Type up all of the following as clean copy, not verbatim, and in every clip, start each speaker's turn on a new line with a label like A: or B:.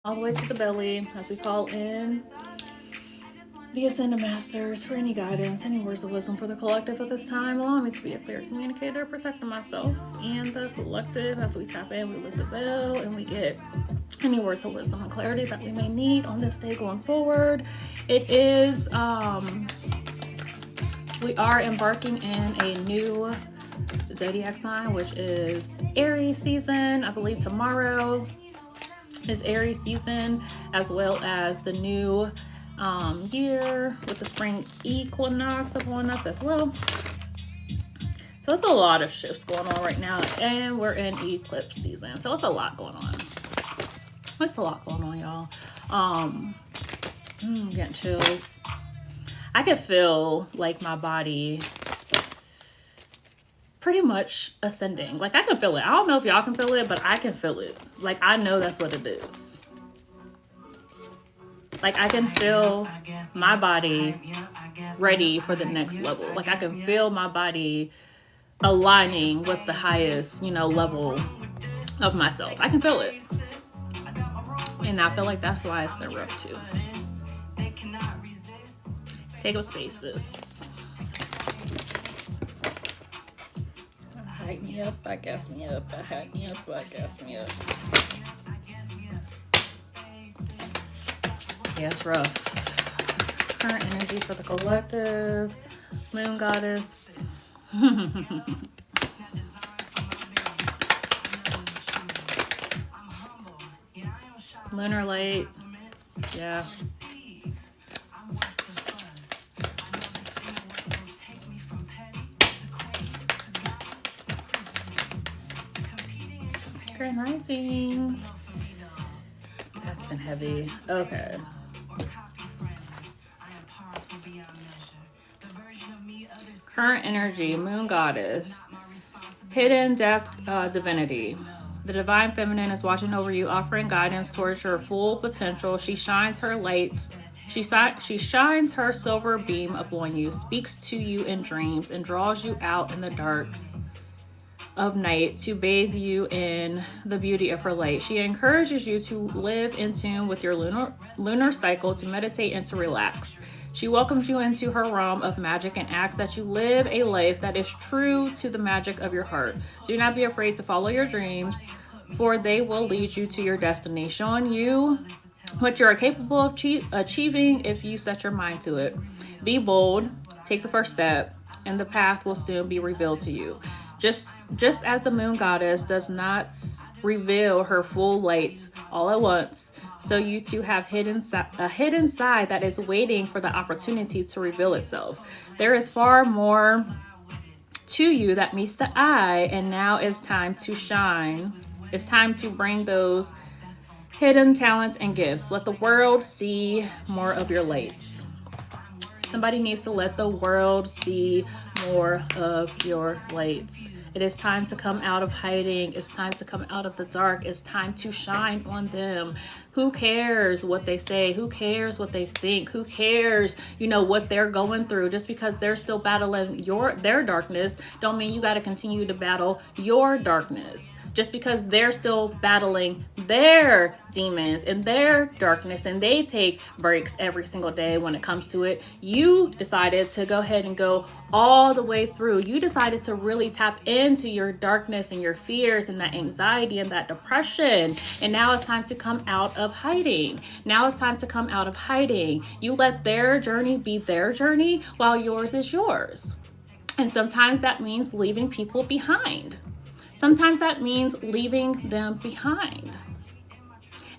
A: all the way to the belly as we call in the Ascended Masters for any guidance, any words of wisdom for the collective at this time. Allow me to be a clear communicator, protecting myself and the collective as we tap in, we lift the veil, and we get any words of wisdom and clarity that we may need on this day going forward. It is, we are embarking in a new zodiac sign, which is Aries season. I believe tomorrow is Aries season, as well as the new year with the spring equinox upon us as well. So it's a lot of shifts going on right now, and we're in eclipse season, so it's a lot going on. It's a lot going on, y'all. Getting chills. I can feel like my body pretty much ascending. Like, I can feel it. I don't know if y'all can feel it, but I can feel it. Like, I know that's what it is. Like, I can feel my body ready for the next level. Like, I can feel my body aligning with the highest, level of myself. I can feel it. And I feel like that's why it's been rough too. Take up spaces. Hype me up, I gas me up. I hype me up, I gas me up. Yeah, it's rough. Current energy for the collective. Moon goddess. Lunar light. Yeah. Grand rising. That's been heavy. Okay. Current energy, moon goddess, hidden depth divinity. The divine feminine is watching over you, offering guidance towards your full potential. She shines her lights. She shines her silver beam upon you, speaks to you in dreams, and draws you out in the dark of night to bathe you in the beauty of her light. She encourages you to live in tune with your lunar cycle, to meditate and to relax. She welcomes you into her realm of magic and asks that you live a life that is true to the magic of your heart. Do not be afraid to follow your dreams, for they will lead you to your destiny, showing you what you are capable of achieving if you set your mind to it. Be bold, take the first step, and the path will soon be revealed to you. Just as the moon goddess does not reveal her full light all at once, so you too have a hidden side that is waiting for the opportunity to reveal itself. There is far more to you that meets the eye, and now it's time to shine. It's time to bring those hidden talents and gifts. Let the world see more of your lights. Somebody needs to let the world see more of your lights. It is time to come out of hiding. It's time to come out of the dark. It's time to shine on them. Who cares what they say? Who cares what they think? Who cares, what they're going through? Just because they're still battling their darkness, don't mean you got to continue to battle your darkness. Just because they're still battling their demons and their darkness, and they take breaks every single day when it comes to it, you decided to go ahead and go all the way through. You decided to really tap into your darkness and your fears and that anxiety and that depression. And now it's time to come out of hiding. Now it's time to come out of hiding. You let their journey be their journey while yours is yours. And sometimes that means leaving people behind. Sometimes that means leaving them behind.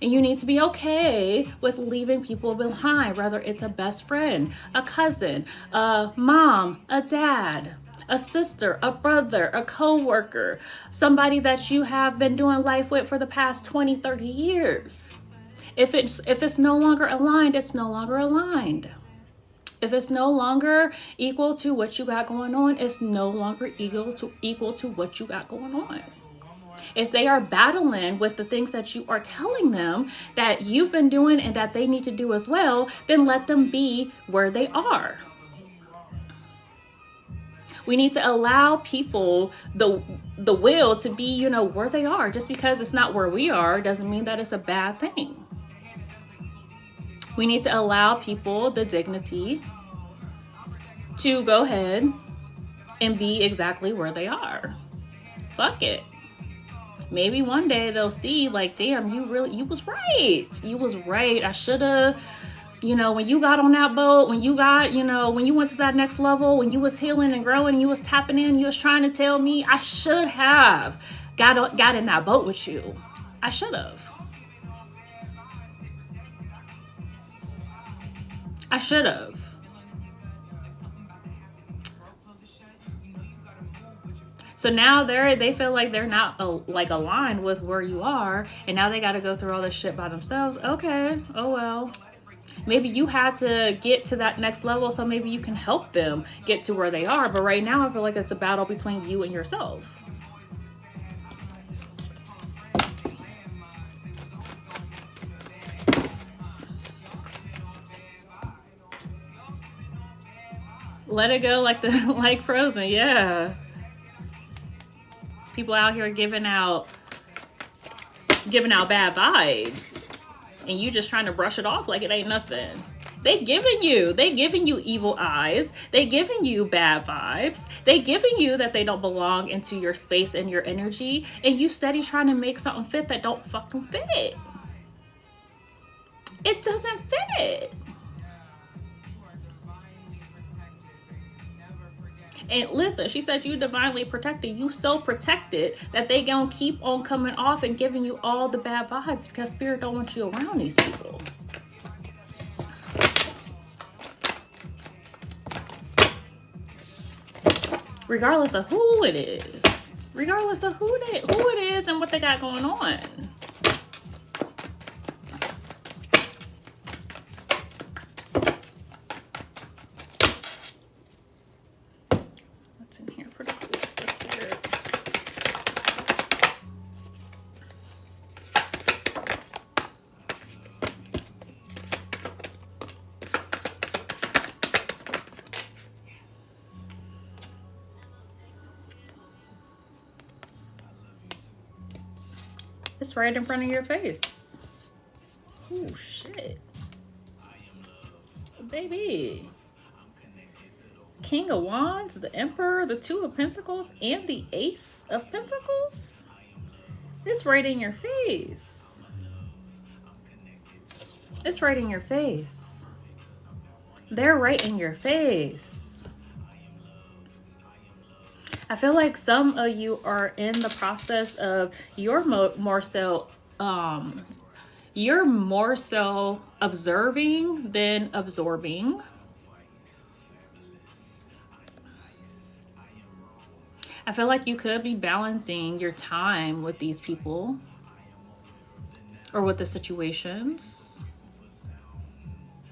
A: And you need to be okay with leaving people behind, whether it's a best friend, a cousin, a mom, a dad, a sister, a brother, a co-worker, somebody that you have been doing life with for the past 20, 30 years. If it's no longer aligned, it's no longer aligned. If it's no longer equal to what you got going on, it's no longer equal to what you got going on. If they are battling with the things that you are telling them that you've been doing and that they need to do as well, then let them be where they are. We need to allow people the will to be, where they are. Just because it's not where we are doesn't mean that it's a bad thing. We need to allow people the dignity to go ahead and be exactly where they are. Fuck it. Maybe one day they'll see, like, damn, you was right. You was right. I should have, you know, when you got on that boat, when you got, you know, when you went to that next level, when you was healing and growing, you was tapping in, you was trying to tell me, I should have got in that boat with you. I should have. I should have. So now they feel like they're not like aligned with where you are, and now they got to go through all this shit by themselves. Okay, oh well. Maybe you had to get to that next level, so maybe you can help them get to where they are. But right now, I feel like it's a battle between you and yourself. Let it go like Frozen, yeah. People out here giving out bad vibes, and you just trying to brush it off like it ain't nothing. They giving you evil eyes. They giving you bad vibes. They giving you that they don't belong into your space and your energy, and you steady trying to make something fit that don't fucking fit. It doesn't fit. And listen, she said you divinely protected. You so protected that they gonna keep on coming off and giving you all the bad vibes because spirit don't want you around these people. Regardless of who it is. Regardless of who it is and what they got going on. It's right in front of your face. Oh shit. Baby. King of Wands, the Emperor, the Two of Pentacles, and the Ace of Pentacles. It's right in your face. It's right in your face. They're right in your face. I feel like some of you are in the process of you're more so observing than absorbing. I feel like you could be balancing your time with these people or with the situations.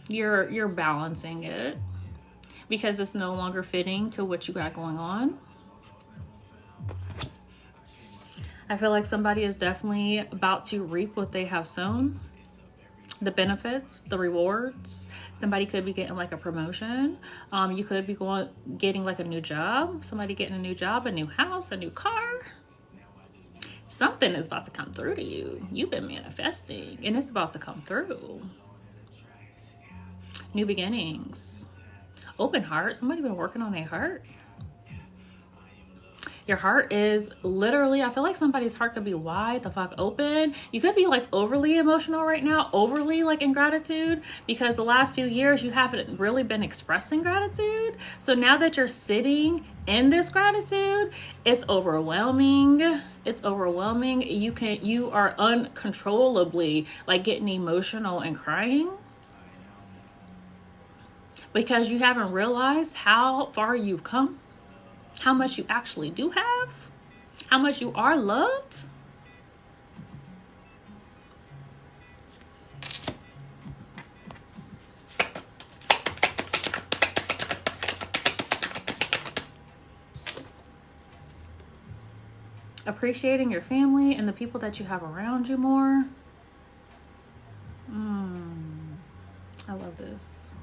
A: You're balancing it because it's no longer fitting to what you got going on. I feel like somebody is definitely about to reap what they have sown. The benefits, the rewards. Somebody could be getting like a promotion. You could be getting like a new job. Somebody getting a new job, a new house, a new car. Something is about to come through to you. You've been manifesting and it's about to come through. New beginnings. Open heart. Somebody been working on their heart. Your heart is literally, I feel like somebody's heart could be wide the fuck open. You could be like overly emotional right now, overly like in gratitude, because the last few years you haven't really been expressing gratitude. So now that you're sitting in this gratitude, it's overwhelming. It's overwhelming. You are uncontrollably like getting emotional and crying because you haven't realized how far you've come. How much you actually do have, how much you are loved. Appreciating your family and the people that you have around you more. I love this.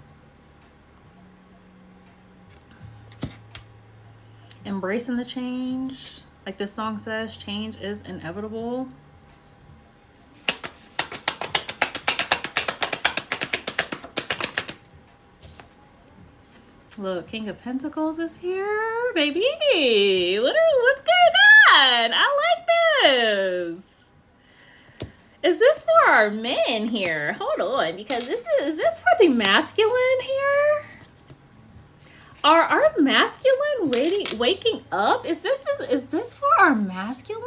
A: Embracing the change. Like this song says, change is inevitable. Look, King of Pentacles is here, baby. What's going on? I like this. Is this for our men here? Hold on, because is this for the masculine here? Are our masculine waking up? Is this for our masculine?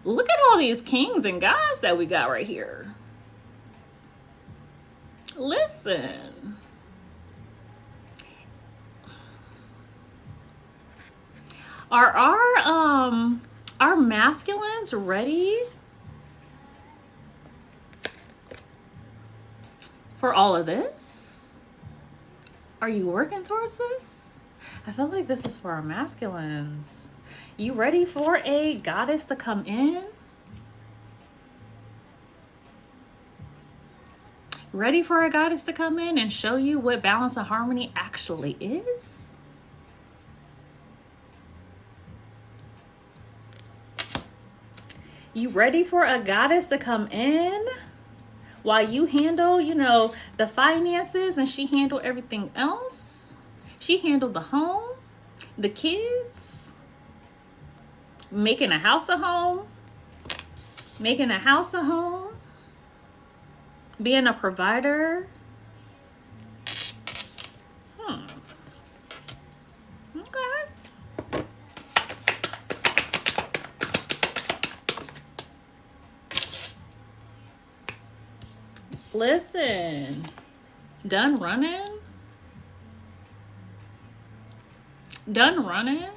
A: Look at all these kings and gods that we got right here. Listen. Are our masculines ready for all of this? Are you working towards this? I feel like this is for our masculines. You ready for a goddess to come in? Ready for a goddess to come in and show you what balance and harmony actually is? You ready for a goddess to come in while you handle, you know, the finances and she handled everything else? She handled the home, the kids, making a house a home, being a provider. Okay. Listen, done running? Done running?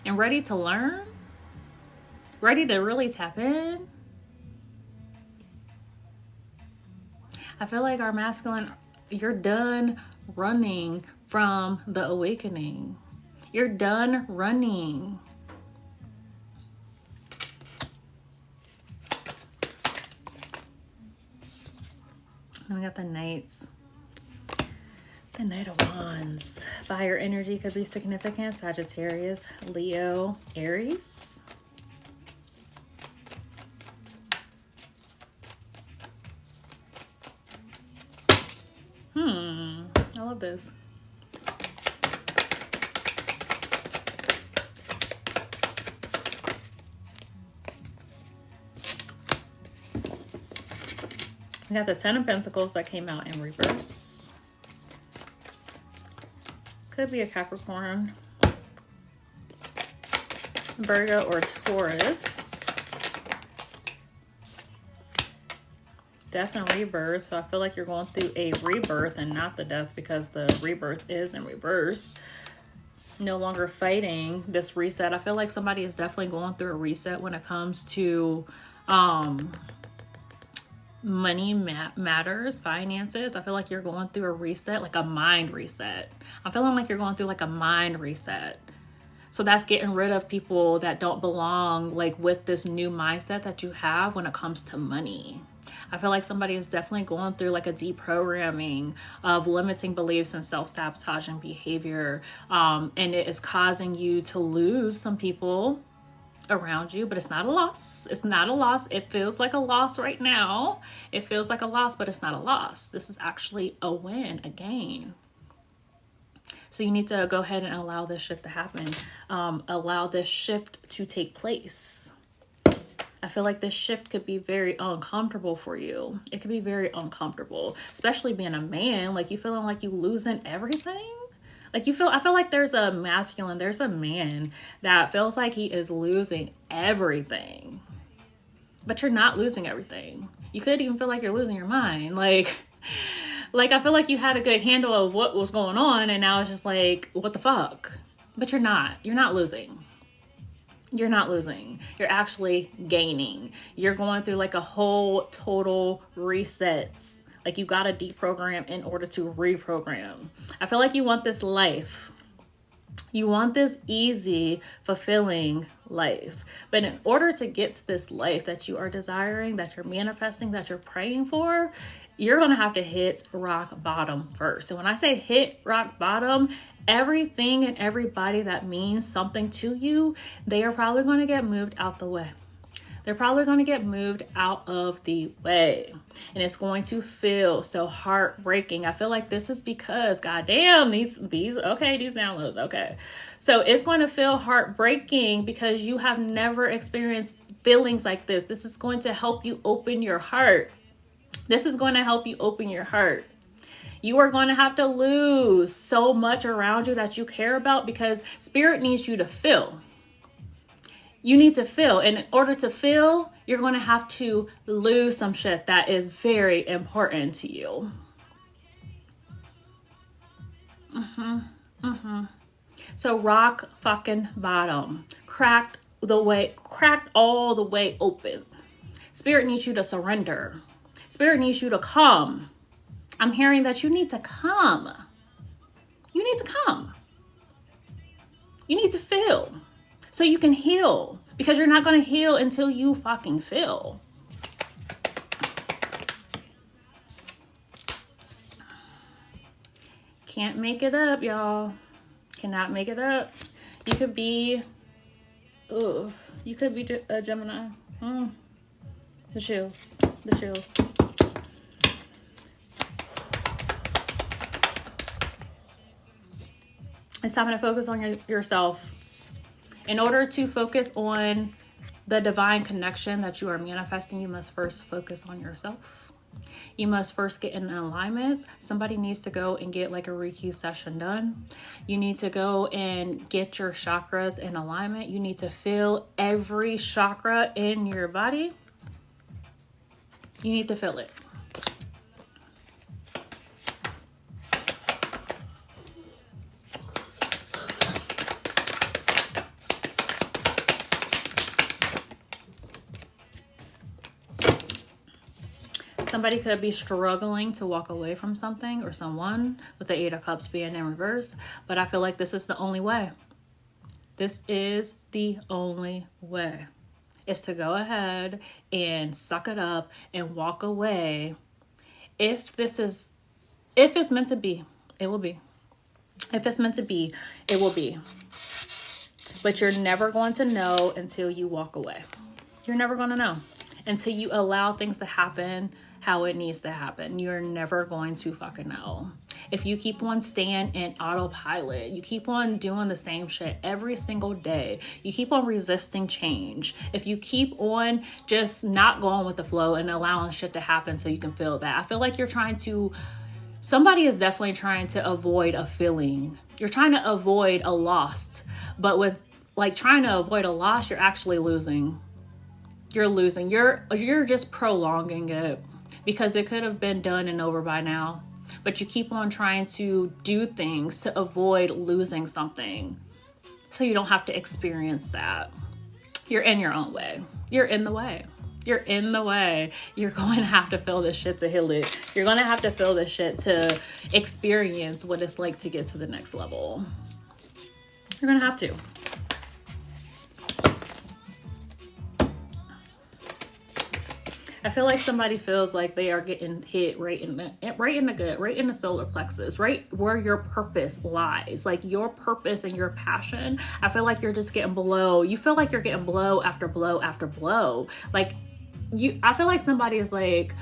A: And ready to learn? Ready to really tap in? I feel like our masculine, you're done running from the awakening. You're done running. Then we got the Knights. The Knight of Wands. Fire energy could be significant. Sagittarius, Leo, Aries. I love this. We got the Ten of Pentacles that came out in reverse. Could be a Capricorn, Virgo, or Taurus. Death and rebirth. So I feel like you're going through a rebirth and not the death, because the rebirth is in reverse. No longer fighting this reset. I feel like somebody is definitely going through a reset when it comes to money matters, finances. I feel like you're going through a reset, like a mind reset. I'm feeling like you're going through like a mind reset. So that's getting rid of people that don't belong, like with this new mindset that you have when it comes to money. I feel like somebody is definitely going through like a deprogramming of limiting beliefs and self-sabotaging behavior. And it is causing you to lose some people around you, but it's not a loss. It's not a loss. It feels like a loss right now. It feels like a loss, but it's not a loss. This is actually a win, a gain. So you need to go ahead and allow this shift to happen. Allow this shift to take place. I feel like this shift could be very uncomfortable for you. It could be very uncomfortable, especially being a man. Like you feeling like you losing everything. Like I feel like there's a masculine, there's a man that feels like he is losing everything, but you're not losing everything. You could even feel like you're losing your mind. Like I feel like you had a good handle of what was going on, and now it's just like, what the fuck? But you're not losing. You're not losing. You're actually gaining. You're going through like a whole total resets. Like you got to deprogram in order to reprogram. I feel like you want this life. You want this easy, fulfilling life. But in order to get to this life that you are desiring, that you're manifesting, that you're praying for, you're going to have to hit rock bottom first. And when I say hit rock bottom, everything and everybody that means something to you, they are probably going to get moved out the way. They're probably going to get moved out of the way. And it's going to feel so heartbreaking. I feel like this is because, goddamn, these downloads, okay. So it's going to feel heartbreaking because you have never experienced feelings like this. This is going to help you open your heart. This is going to help you open your heart. You are going to have to lose so much around you that you care about because spirit needs you to feel. You need to feel. And in order to feel, you're going to have to lose some shit that is very important to you. So rock fucking bottom. Cracked all the way open. Spirit needs you to surrender. Spirit needs you to come. I'm hearing that you need to come. You need to come. You need to feel. So you can heal, because you're not going to heal until you fucking feel. Can't make it up, y'all. Cannot make it up. You could be a Gemini. The chills. It's time to focus on yourself. In order to focus on the divine connection that you are manifesting, you must first focus on yourself. You must first get in alignment. Somebody needs to go and get like a Reiki session done. You need to go and get your chakras in alignment. You need to feel every chakra in your body. You need to feel it. Somebody could be struggling to walk away from something or someone, with the Eight of Cups being in reverse. But I feel like this is the only way. This is the only way. Is to go ahead and suck it up and walk away. If it's meant to be, it will be. If it's meant to be, it will be. But you're never going to know until you walk away. You're never going to know until you allow things to happen how it needs to happen. You're never going to fucking know. If you keep on staying in autopilot, you keep on doing the same shit every single day, you keep on resisting change, if you keep on just not going with the flow and allowing shit to happen so you can feel that, I feel like somebody is definitely trying to avoid a feeling. You're trying to avoid a loss, but with like trying to avoid a loss, you're actually losing. You're losing. You're just prolonging it. Because it could have been done and over by now. But you keep on trying to do things to avoid losing something. So you don't have to experience that. You're in your own way. You're in the way. You're in the way. You're going to have to feel this shit to heal it. You're going to have to feel this shit to experience what it's like to get to the next level. You're going to have to. I feel like somebody feels like they are getting hit right in the gut, right in the solar plexus, right where your purpose lies, like your purpose and your passion. I feel like you're just getting blow. You feel like you're getting blow after blow after blow. I feel like somebody is like,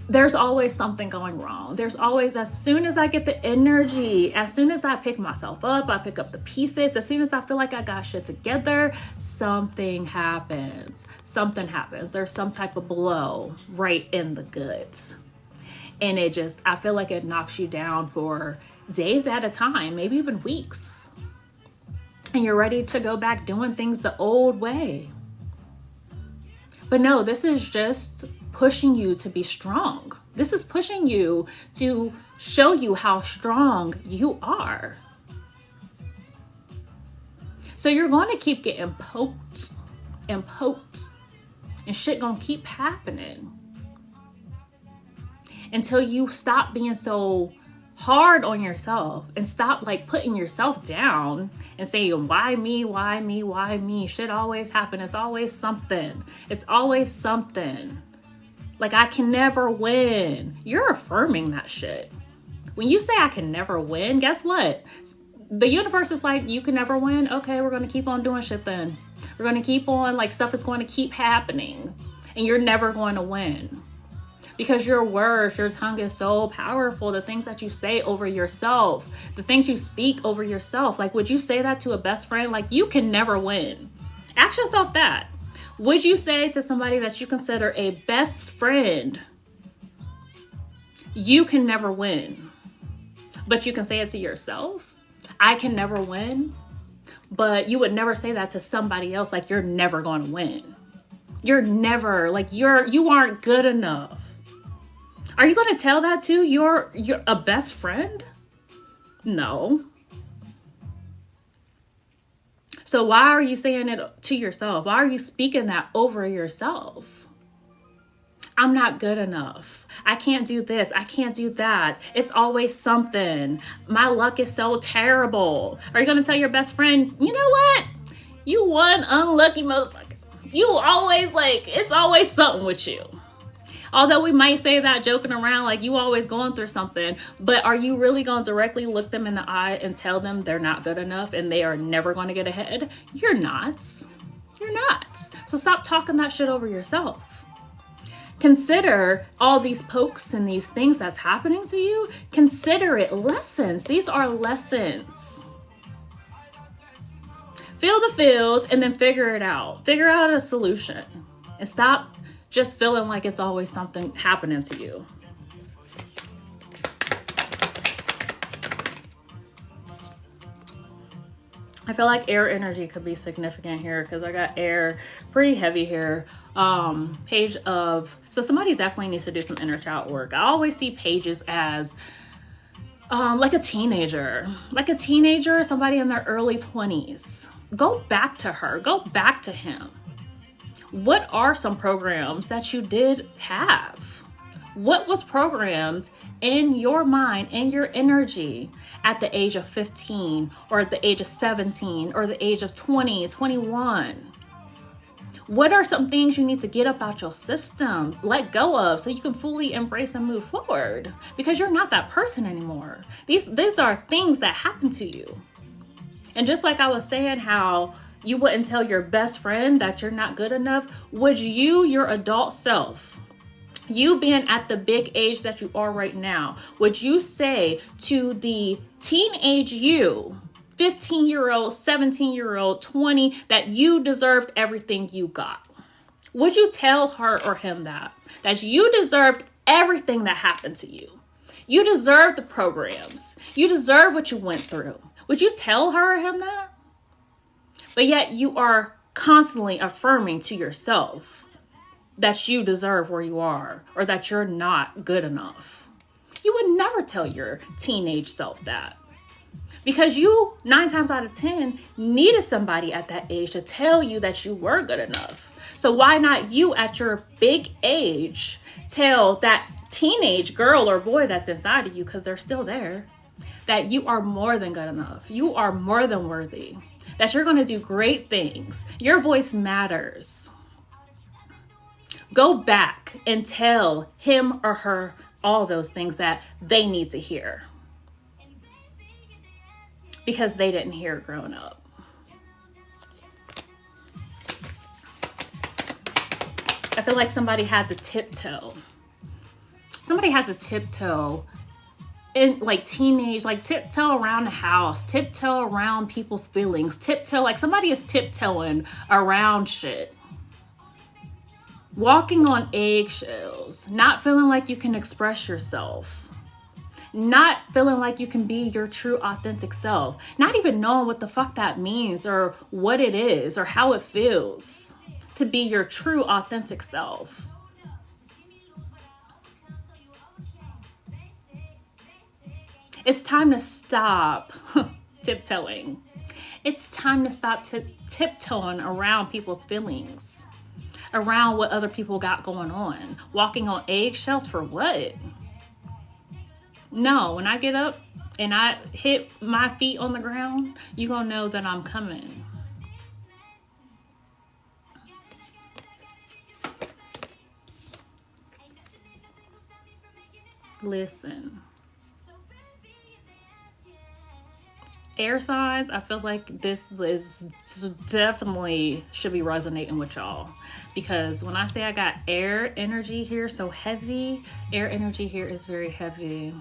A: there's always something going wrong. There's always, as soon as I get the energy, as soon as I pick myself up, I pick up the pieces, as soon as I feel like I got shit together, something happens. Something happens. There's some type of blow right in the guts. And I feel like it knocks you down for days at a time, maybe even weeks. And you're ready to go back doing things the old way. But no, this is just pushing you to be strong. This is pushing you to show you how strong you are. So you're going to keep getting poked and shit gonna keep happening until you stop being so hard on yourself and stop like putting yourself down and saying, why me, why me, why me? Shit always happen. It's always something. It's always something. Like, I can never win. You're affirming that shit. When you say I can never win, guess what? The universe is like, you can never win. Okay, we're going to keep on doing shit then. We're going to keep on, like, stuff is going to keep happening, and you're never going to win. Because your words, your tongue is so powerful. The things that you say over yourself, the things you speak over yourself. Like, would you say that to a best friend? Like, you can never win. Ask yourself that. Would you say to somebody that you consider a best friend, you can never win? But you can say it to yourself. I can never win. But you would never say that to somebody else. Like, you're never going to win. You're never, like, you aren't good enough. Are you going to tell that to your a best friend? No. So why are you saying it to yourself? Why are you speaking that over yourself? I'm not good enough. I can't do this. I can't do that. It's always something. My luck is so terrible. Are you going to tell your best friend, you know what? You one unlucky motherfucker. You always, like, it's always something with you. Although we might say that joking around, like, you always going through something, but are you really going to directly look them in the eye and tell them they're not good enough and they are never going to get ahead? You're not. You're not. So stop talking that shit over yourself. Consider all these pokes and these things that's happening to you. Consider it lessons. These are lessons. Feel the feels and then figure it out. Figure out a solution and stop just feeling like it's always something happening to you. I feel like air energy could be significant here because I got air pretty heavy here. Page of, so somebody definitely needs to do some inner child work. I always see pages as like a teenager, somebody in their early 20s. Go back to her, go back to him. What are some programs that you did have? What was programmed in your mind, in your energy at the age of 15 or at the age of 17 or the age of 20, 21? What are some things you need to get up out your system, let go of, so you can fully embrace and move forward? Because you're not that person anymore. These are things that happen to you. And just like I was saying, how you wouldn't tell your best friend that you're not good enough, would you, your adult self, you being at the big age that you are right now, would you say to the teenage you, 15-year-old, 17-year-old, 20, that you deserved everything you got? Would you tell her or him that you deserved everything that happened to you? You deserve the programs. You deserve what you went through. Would you tell her or him that? But yet you are constantly affirming to yourself that you deserve where you are or that you're not good enough. You would never tell your teenage self that, because you 9 times out of 10 needed somebody at that age to tell you that you were good enough. So why not you at your big age tell that teenage girl or boy that's inside of you, because they're still there, that you are more than good enough. You are more than worthy. That you're going to do great things. Your voice matters. Go back and tell him or her all those things that they need to hear, because they didn't hear it growing up. I feel like somebody had to tiptoe. Somebody had to tiptoe in, like, teenage, like, tiptoe around the house, tiptoe around people's feelings, tiptoe, like somebody is tiptoeing around shit. Walking on eggshells, not feeling like you can express yourself, not feeling like you can be your true authentic self, not even knowing what the fuck that means or what it is or how it feels to be your true authentic self. It's time to stop tiptoeing. It's time to stop tiptoeing around people's feelings, around what other people got going on. Walking on eggshells for what? No, when I get up and I hit my feet on the ground, you're going to know that I'm coming. Listen. air signs, I feel like this is definitely should be resonating with y'all, because when I say I got air energy here, so heavy, air energy here is very heavy.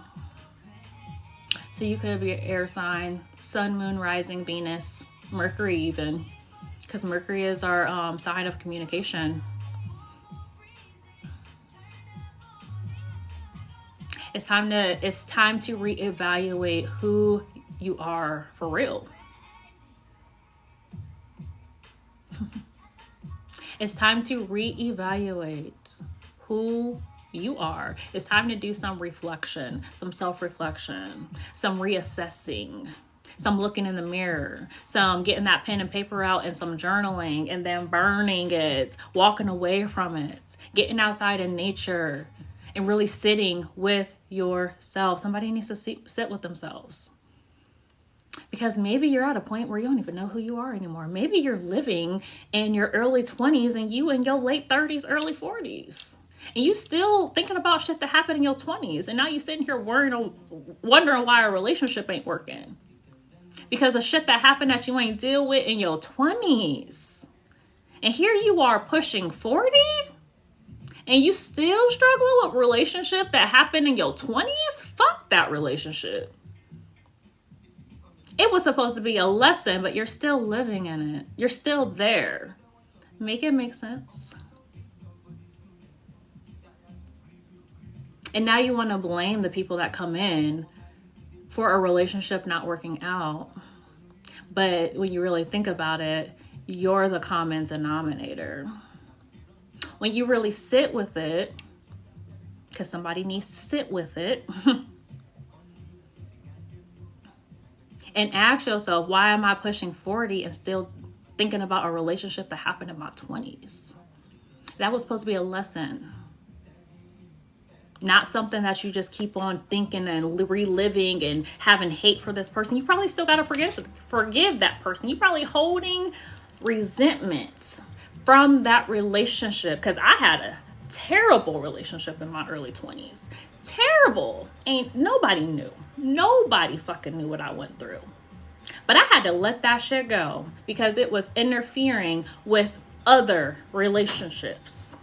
A: So you could be an air sign, sun, moon, rising, Venus, Mercury even, because Mercury is our sign of communication. It's time to reevaluate who you are for real. It's time to reevaluate who you are. It's time to do some reflection, some self-reflection, some reassessing, some looking in the mirror, some getting that pen and paper out and some journaling and then burning it, walking away from it, getting outside in nature and really sitting with yourself. Somebody needs to sit with themselves. Because maybe you're at a point where you don't even know who you are anymore. Maybe you're living in your early 20s and you in your late 30s, early 40s. And you still thinking about shit that happened in your 20s. And now you're sitting here wondering why a relationship ain't working. Because of shit that happened that you ain't deal with in your 20s. And here you are pushing 40? And you still struggling with a relationship that happened in your 20s? Fuck that relationship. It was supposed to be a lesson, but you're still living in it. You're still there. Make it make sense. And now you want to blame the people that come in for a relationship not working out. But when you really think about it, you're the common denominator. When you really sit with it, because somebody needs to sit with it, and ask yourself, why am I pushing 40 and still thinking about a relationship that happened in my 20s? That was supposed to be a lesson. Not something that you just keep on thinking and reliving and having hate for this person. You probably still got to forgive that person. You're probably holding resentment from that relationship. Because I had a terrible relationship in my early 20s. Terrible. Ain't nobody knew. Nobody fucking knew what I went through. But I had to let that shit go because it was interfering with other relationships,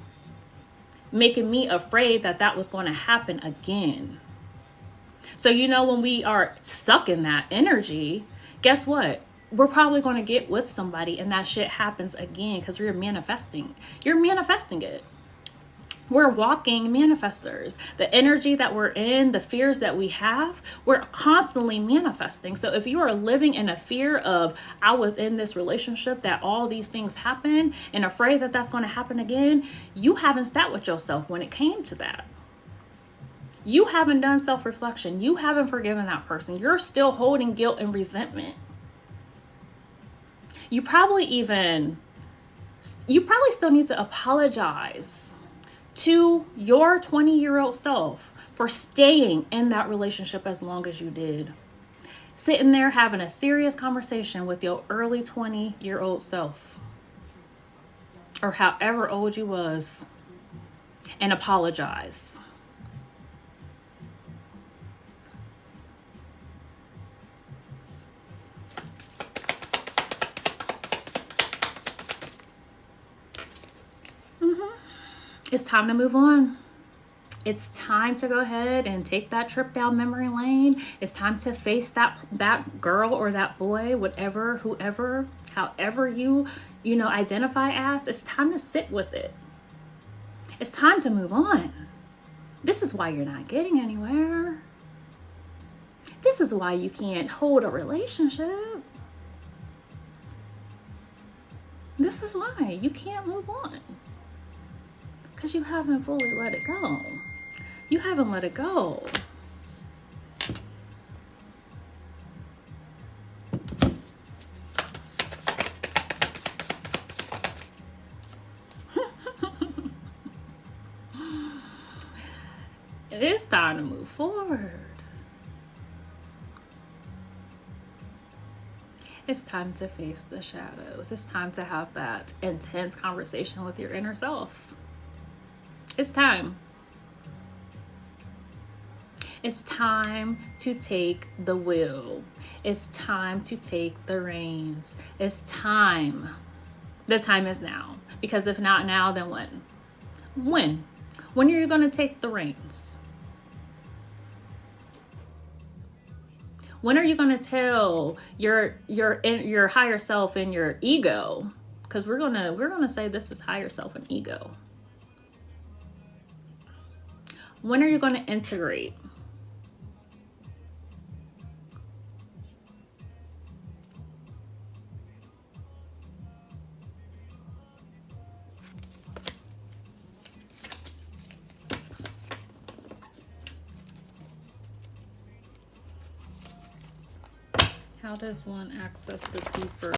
A: making me afraid that that was going to happen again. So, when we are stuck in that energy, guess what? We're probably going to get with somebody and that shit happens again because you're manifesting. You're manifesting it. We're walking manifestors. The energy that we're in, the fears that we have, we're constantly manifesting. So if you are living in a fear of, I was in this relationship that all these things happen and afraid that that's going to happen again, you haven't sat with yourself when it came to that. You haven't done self-reflection. You haven't forgiven that person. You're still holding guilt and resentment. You probably still need to apologize to your 20-year-old self for staying in that relationship as long as you did. Sitting there having a serious conversation with your early 20-year-old self, or however old you was, and apologize. It's time to move on. It's time to go ahead and take that trip down memory lane. It's time to face that girl or that boy, whatever, whoever, however you identify as. It's time to sit with it. It's time to move on. This is why you're not getting anywhere. This is why you can't hold a relationship. This is why you can't move on. Because you haven't fully let it go. You haven't let it go. It is time to move forward. It's time to face the shadows. It's time to have that intense conversation with your inner self. It's time. It's time to take the wheel. It's time to take the reins. It's time. The time is now. Because if not now, then when? When? When are you going to take the reins? When are you going to tell your higher self and your ego? Because we're gonna say this is higher self and ego. When are you going to integrate? How does one access the deeper